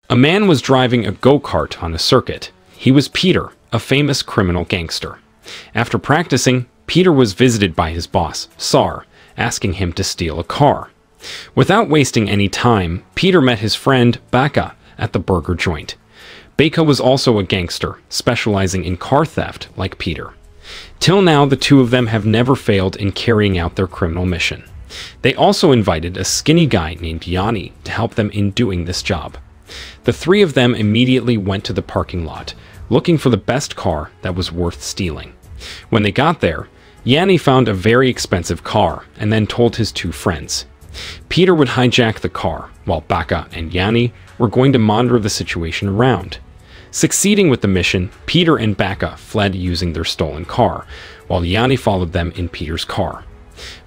A man was driving a go-kart on a circuit. He was Peter, a famous criminal gangster. After practicing, Peter was visited by his boss, Tsar, asking him to steal a car. Without wasting any time, Peter met his friend, Baka, at the burger joint. Baka was also a gangster, specializing in car theft like Peter. Till now, the two of them have never failed in carrying out their criminal mission. They also invited a skinny guy named Yanni to help them in doing this job. The three of them immediately went to the parking lot, looking for the best car that was worth stealing. When they got there, Yanni found a very expensive car and then told his two friends. Peter would hijack the car, while Baka and Yanni were going to monitor the situation around. Succeeding with the mission, Peter and Baka fled using their stolen car, while Yanni followed them in Peter's car.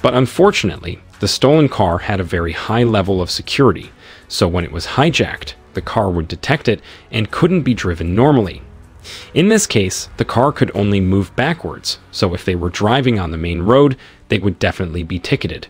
But unfortunately, the stolen car had a very high level of security, so when it was hijacked, the car would detect it and couldn't be driven normally. In this case, the car could only move backwards, so if they were driving on the main road, they would definitely be ticketed.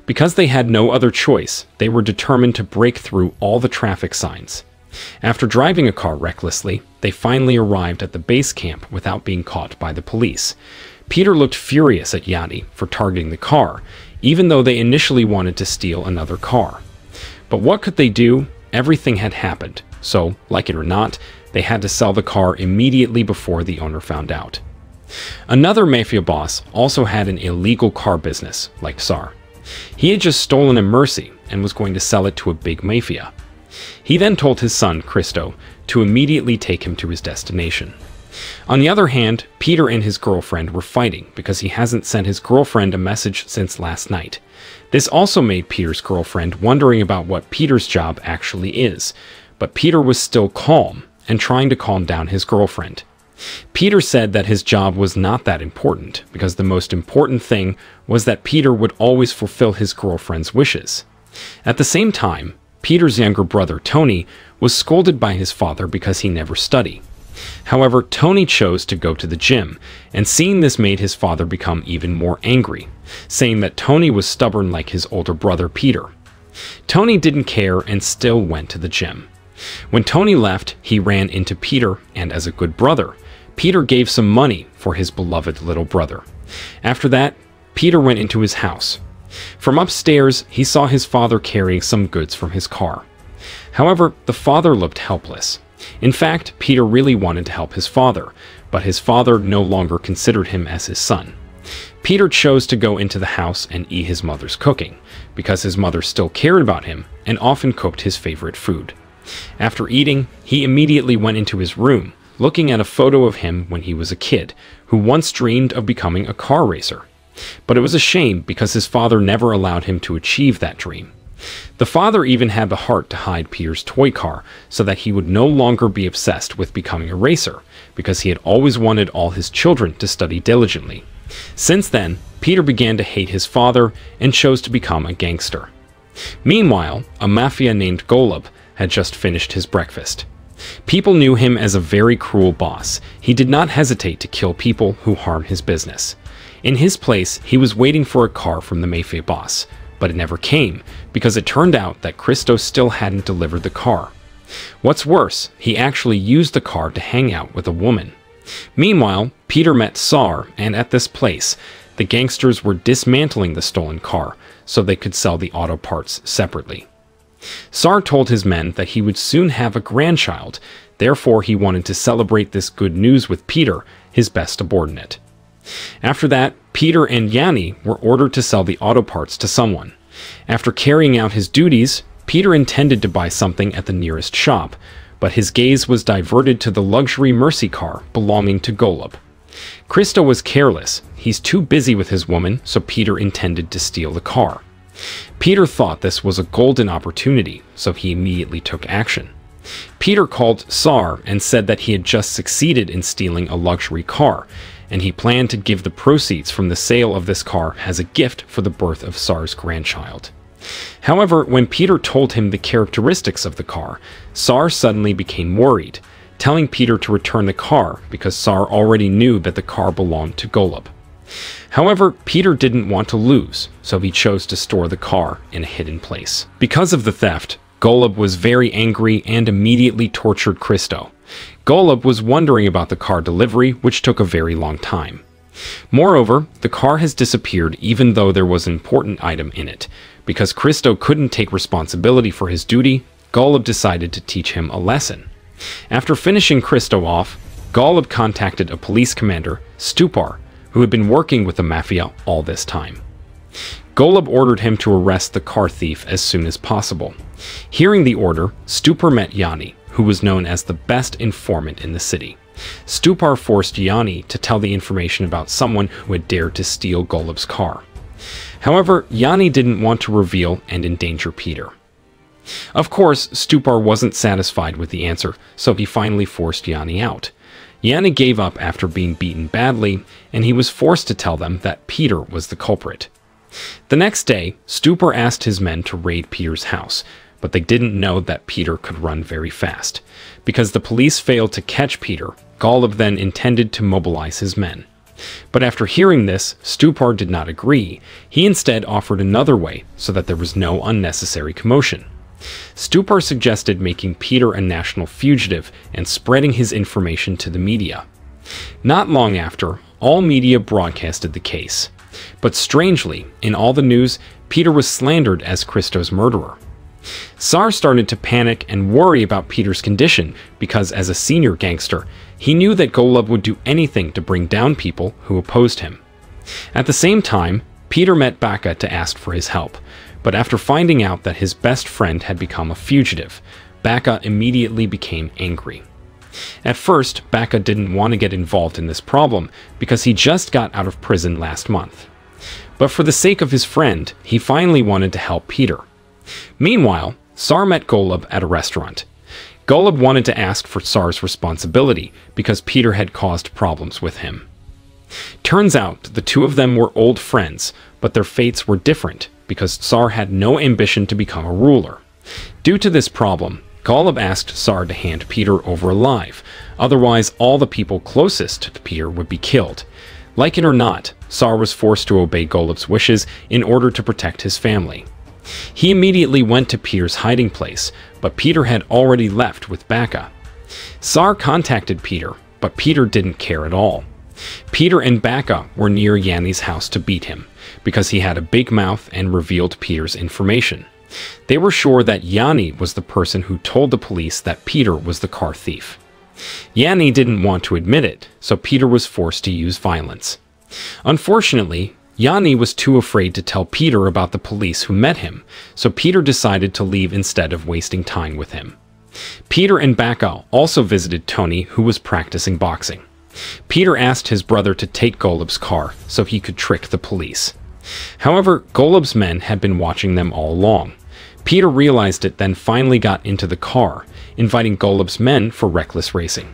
Because they had no other choice, they were determined to break through all the traffic signs. After driving a car recklessly, they finally arrived at the base camp without being caught by the police. Peter looked furious at Yanni for targeting the car, even though they initially wanted to steal another car. But what could they do? Everything had happened, so, like it or not, they had to sell the car immediately before the owner found out. Another mafia boss also had an illegal car business, like Tsar. He had just stolen a Mercy and was going to sell it to a big mafia. He then told his son, Christo, to immediately take him to his destination. On the other hand, Peter and his girlfriend were fighting because he hasn't sent his girlfriend a message since last night. This also made Peter's girlfriend wondering about what Peter's job actually is, but Peter was still calm and trying to calm down his girlfriend. Peter said that his job was not that important because the most important thing was that Peter would always fulfill his girlfriend's wishes. At the same time, Peter's younger brother, Tony, was scolded by his father because he never studied. However, Tony chose to go to the gym, and seeing this made his father become even more angry, saying that Tony was stubborn like his older brother, Peter. Tony didn't care and still went to the gym. When Tony left, he ran into Peter, and as a good brother, Peter gave some money for his beloved little brother. After that, Peter went into his house. From upstairs, he saw his father carrying some goods from his car. However, the father looked helpless. In fact, Peter really wanted to help his father, but his father no longer considered him as his son. Peter chose to go into the house and eat his mother's cooking, because his mother still cared about him and often cooked his favorite food. After eating, he immediately went into his room, looking at a photo of him when he was a kid, who once dreamed of becoming a car racer. But it was a shame because his father never allowed him to achieve that dream. The father even had the heart to hide Peter's toy car so that he would no longer be obsessed with becoming a racer, because he had always wanted all his children to study diligently. Since then, Peter began to hate his father and chose to become a gangster. Meanwhile, a mafia named Golub had just finished his breakfast. People knew him as a very cruel boss. He did not hesitate to kill people who harm his business. In his place, he was waiting for a car from the mafia boss, but it never came because it turned out that Christo still hadn't delivered the car. What's worse, he actually used the car to hang out with a woman. Meanwhile, Peter met Tsar, and at this place, the gangsters were dismantling the stolen car so they could sell the auto parts separately. Tsar told his men that he would soon have a grandchild, therefore he wanted to celebrate this good news with Peter, his best subordinate. After that, Peter and Yanni were ordered to sell the auto parts to someone. After carrying out his duties, Peter intended to buy something at the nearest shop, but his gaze was diverted to the luxury Mercy car belonging to Golub. Christo was careless. He's too busy with his woman, so Peter intended to steal the car. Peter thought this was a golden opportunity, so he immediately took action. Peter called Tsar and said that he had just succeeded in stealing a luxury car, and he planned to give the proceeds from the sale of this car as a gift for the birth of Tsar's grandchild. However, when Peter told him the characteristics of the car, Tsar suddenly became worried, telling Peter to return the car because Tsar already knew that the car belonged to Golub. However, Peter didn't want to lose, so he chose to store the car in a hidden place. Because of the theft, Golub was very angry and immediately tortured Christo. Golub was wondering about the car delivery, which took a very long time. Moreover, the car has disappeared even though there was an important item in it. Because Christo couldn't take responsibility for his duty, Golub decided to teach him a lesson. After finishing Christo off, Golub contacted a police commander, Stupar, who had been working with the mafia all this time. Golub ordered him to arrest the car thief as soon as possible. Hearing the order, Stupar met Yanni, who was known as the best informant in the city. Stupar forced Yanni to tell the information about someone who had dared to steal Golub's car. However, Yanni didn't want to reveal and endanger Peter. Of course, Stupar wasn't satisfied with the answer, so he finally forced Yanni out. Yanni gave up after being beaten badly, and he was forced to tell them that Peter was the culprit. The next day, Stupar asked his men to raid Peter's house, but they didn't know that Peter could run very fast. Because the police failed to catch Peter, Golub then intended to mobilize his men. But after hearing this, Stupar did not agree. He instead offered another way so that there was no unnecessary commotion. Stupar suggested making Peter a national fugitive and spreading his information to the media. Not long after, all media broadcasted the case. But strangely, in all the news, Peter was slandered as Christo's murderer. Tsar started to panic and worry about Peter's condition because, as a senior gangster, he knew that Golub would do anything to bring down people who opposed him. At the same time, Peter met Baka to ask for his help, but after finding out that his best friend had become a fugitive, Baka immediately became angry. At first, Baka didn't want to get involved in this problem because he just got out of prison last month. But for the sake of his friend, he finally wanted to help Peter. Meanwhile, Tsar met Golub at a restaurant. Golub wanted to ask for Tsar's responsibility because Peter had caused problems with him. Turns out the two of them were old friends, but their fates were different because Tsar had no ambition to become a ruler. Due to this problem, Golub asked Tsar to hand Peter over alive, otherwise all the people closest to Peter would be killed. Like it or not, Tsar was forced to obey Golub's wishes in order to protect his family. He immediately went to Peter's hiding place, but Peter had already left with Baka. Tsar contacted Peter, but Peter didn't care at all. Peter and Baka were near Yanni's house to beat him, because he had a big mouth and revealed Peter's information. They were sure that Yanni was the person who told the police that Peter was the car thief. Yanni didn't want to admit it, so Peter was forced to use violence. Unfortunately, Yanni was too afraid to tell Peter about the police who met him, so Peter decided to leave instead of wasting time with him. Peter and Baka also visited Tony, who was practicing boxing. Peter asked his brother to take Golub's car so he could trick the police. However, Golub's men had been watching them all along. Peter realized it, then finally got into the car, inviting Golub's men for reckless racing.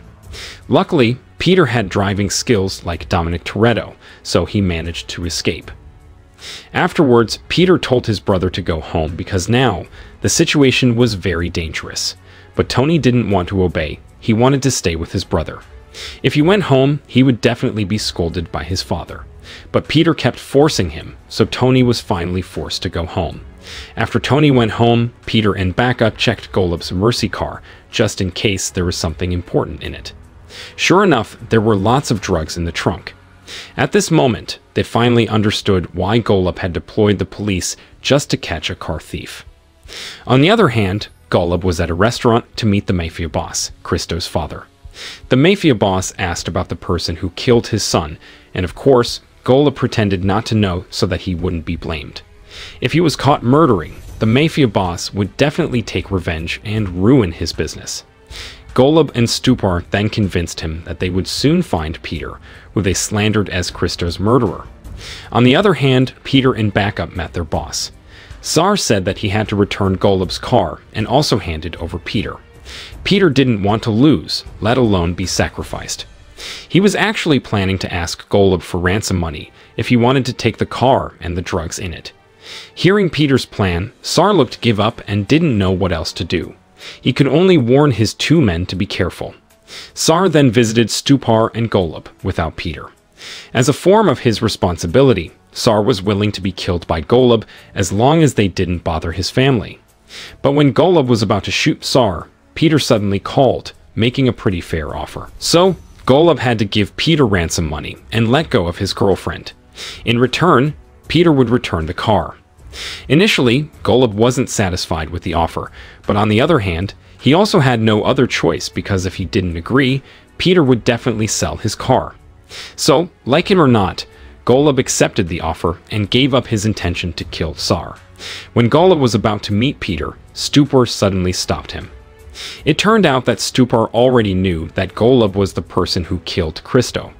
Luckily, Peter had driving skills like Dominic Toretto, so he managed to escape. Afterwards, Peter told his brother to go home because now the situation was very dangerous. But Tony didn't want to obey. He wanted to stay with his brother. If he went home, he would definitely be scolded by his father. But Peter kept forcing him, so Tony was finally forced to go home. After Tony went home, Peter and Baka checked Golub's Mercy car, just in case there was something important in it. Sure enough, there were lots of drugs in the trunk. At this moment, they finally understood why Golub had deployed the police just to catch a car thief. On the other hand, Golub was at a restaurant to meet the mafia boss, Christo's father. The mafia boss asked about the person who killed his son, and of course, Golub pretended not to know so that he wouldn't be blamed. If he was caught murdering, the mafia boss would definitely take revenge and ruin his business. Golub and Stupar then convinced him that they would soon find Peter, who they slandered as Christo's murderer. On the other hand, Peter and Baka met their boss. Tsar said that he had to return Golub's car and also handed over Peter. Peter didn't want to lose, let alone be sacrificed. He was actually planning to ask Golub for ransom money if he wanted to take the car and the drugs in it. Hearing Peter's plan, Tsar looked to give up and didn't know what else to do. He could only warn his two men to be careful. Tsar then visited Stupar and Golub without Peter. As a form of his responsibility, Tsar was willing to be killed by Golub as long as they didn't bother his family. But when Golub was about to shoot Tsar, Peter suddenly called, making a pretty fair offer. So, Golub had to give Peter ransom money and let go of his girlfriend. In return, Peter would return the car. Initially, Golub wasn't satisfied with the offer, but on the other hand, he also had no other choice because if he didn't agree, Peter would definitely sell his car. So, like him or not, Golub accepted the offer and gave up his intention to kill Tsar. When Golub was about to meet Peter, Stupor suddenly stopped him. It turned out that Stupor already knew that Golub was the person who killed Christo.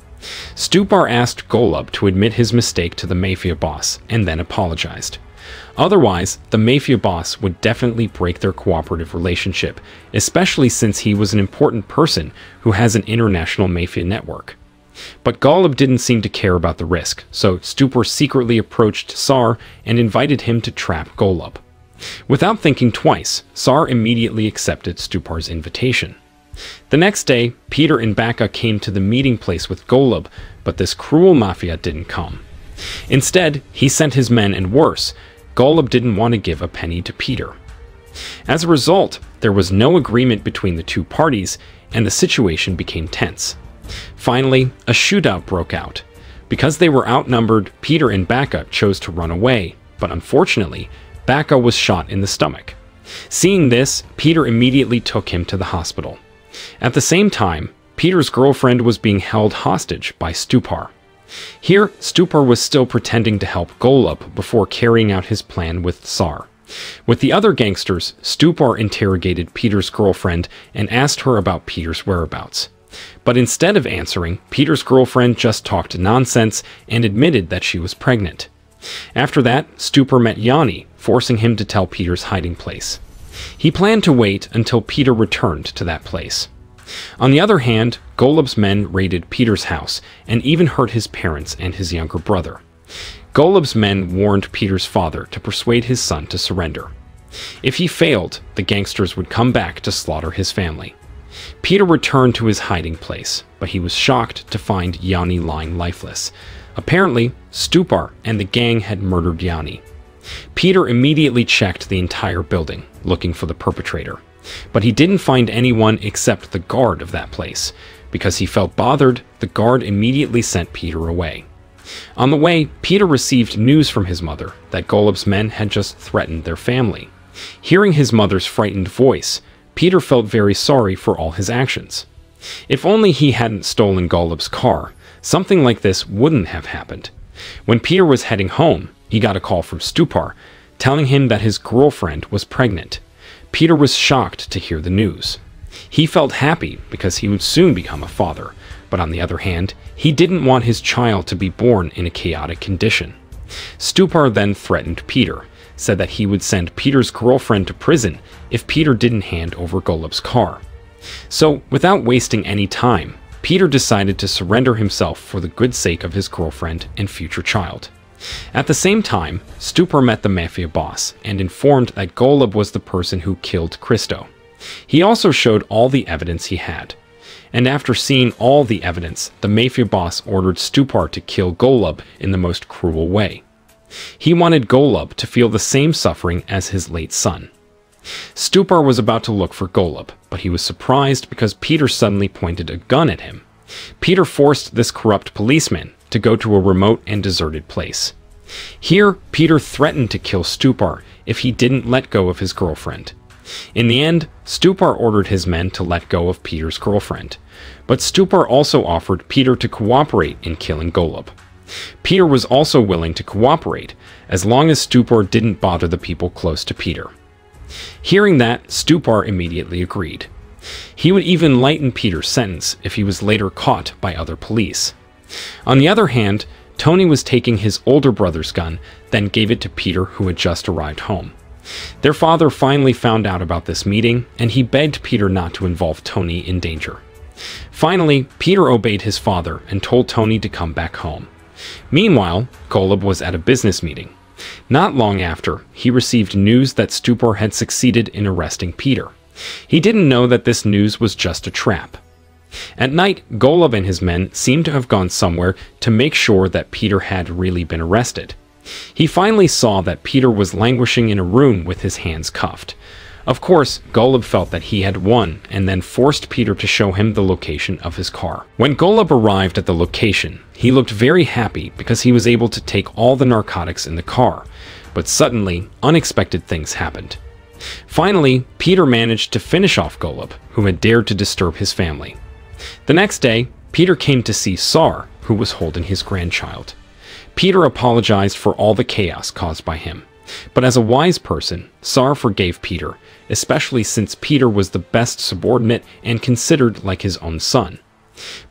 Stupor asked Golub to admit his mistake to the Mafia boss and then apologized. Otherwise, the Mafia boss would definitely break their cooperative relationship, especially since he was an important person who has an international Mafia network. But Golub didn't seem to care about the risk, so Stupor secretly approached Tsar and invited him to trap Golub. Without thinking twice, Tsar immediately accepted Stupor's invitation. The next day, Peter and Bacca came to the meeting place with Golub, but this cruel mafia didn't come. Instead, he sent his men, and worse, Golub didn't want to give a penny to Peter. As a result, there was no agreement between the two parties, and the situation became tense. Finally, a shootout broke out. Because they were outnumbered, Peter and Bacca chose to run away, but unfortunately, Bacca was shot in the stomach. Seeing this, Peter immediately took him to the hospital. At the same time, Peter's girlfriend was being held hostage by Stupor. Here, Stupor was still pretending to help Golub before carrying out his plan with Tsar. With the other gangsters, Stupor interrogated Peter's girlfriend and asked her about Peter's whereabouts. But instead of answering, Peter's girlfriend just talked nonsense and admitted that she was pregnant. After that, Stupor met Yanni, forcing him to tell Peter's hiding place. He planned to wait until Peter returned to that place. On the other hand, Golub's men raided Peter's house and even hurt his parents and his younger brother. Golub's men warned Peter's father to persuade his son to surrender. If he failed, the gangsters would come back to slaughter his family. Peter returned to his hiding place, but he was shocked to find Yanni lying lifeless. Apparently, Stupor and the gang had murdered Yanni. Peter immediately checked the entire building, looking for the perpetrator. But he didn't find anyone except the guard of that place. Because he felt bothered, the guard immediately sent Peter away. On the way, Peter received news from his mother that Golub's men had just threatened their family. Hearing his mother's frightened voice, Peter felt very sorry for all his actions. If only he hadn't stolen Golub's car, something like this wouldn't have happened. When Peter was heading home, he got a call from Stupor, telling him that his girlfriend was pregnant. Peter was shocked to hear the news. He felt happy because he would soon become a father, but on the other hand, he didn't want his child to be born in a chaotic condition. Stupor then threatened Peter, said that he would send Peter's girlfriend to prison if Peter didn't hand over Golub's car. So, without wasting any time, Peter decided to surrender himself for the good sake of his girlfriend and future child. At the same time, Stupor met the Mafia boss and informed that Golub was the person who killed Christo. He also showed all the evidence he had. And after seeing all the evidence, the Mafia boss ordered Stupor to kill Golub in the most cruel way. He wanted Golub to feel the same suffering as his late son. Stupor was about to look for Golub, but he was surprised because Peter suddenly pointed a gun at him. Peter forced this corrupt policeman to go to a remote and deserted place. Here, Peter threatened to kill Stupor if he didn't let go of his girlfriend. In the end, Stupor ordered his men to let go of Peter's girlfriend, but Stupor also offered Peter to cooperate in killing Golub. Peter was also willing to cooperate, as long as Stupor didn't bother the people close to Peter. Hearing that, Stupor immediately agreed. He would even lighten Peter's sentence if he was later caught by other police. On the other hand, Tony was taking his older brother's gun, then gave it to Peter, who had just arrived home. Their father finally found out about this meeting, and he begged Peter not to involve Tony in danger. Finally, Peter obeyed his father and told Tony to come back home. Meanwhile, Golub was at a business meeting. Not long after, he received news that Stupor had succeeded in arresting Peter. He didn't know that this news was just a trap. At night, Golub and his men seemed to have gone somewhere to make sure that Peter had really been arrested. He finally saw that Peter was languishing in a room with his hands cuffed. Of course, Golub felt that he had won and then forced Peter to show him the location of his car. When Golub arrived at the location, he looked very happy because he was able to take all the narcotics in the car. But suddenly, unexpected things happened. Finally, Peter managed to finish off Golub, who had dared to disturb his family. The next day, Peter came to see Tsar, who was holding his grandchild. Peter apologized for all the chaos caused by him. But as a wise person, Tsar forgave Peter, especially since Peter was the best subordinate and considered like his own son.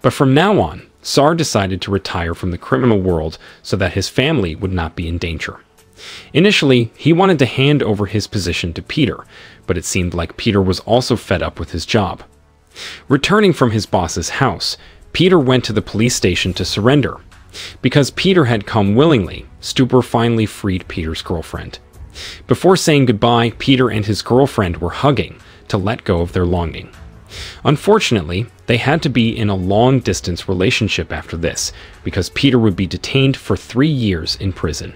But from now on, Tsar decided to retire from the criminal world so that his family would not be in danger. Initially, he wanted to hand over his position to Peter, but it seemed like Peter was also fed up with his job. Returning from his boss's house, Peter went to the police station to surrender. Because Peter had come willingly, Stupor finally freed Peter's girlfriend. Before saying goodbye, Peter and his girlfriend were hugging to let go of their longing. Unfortunately, they had to be in a long-distance relationship after this, because Peter would be detained for 3 years in prison.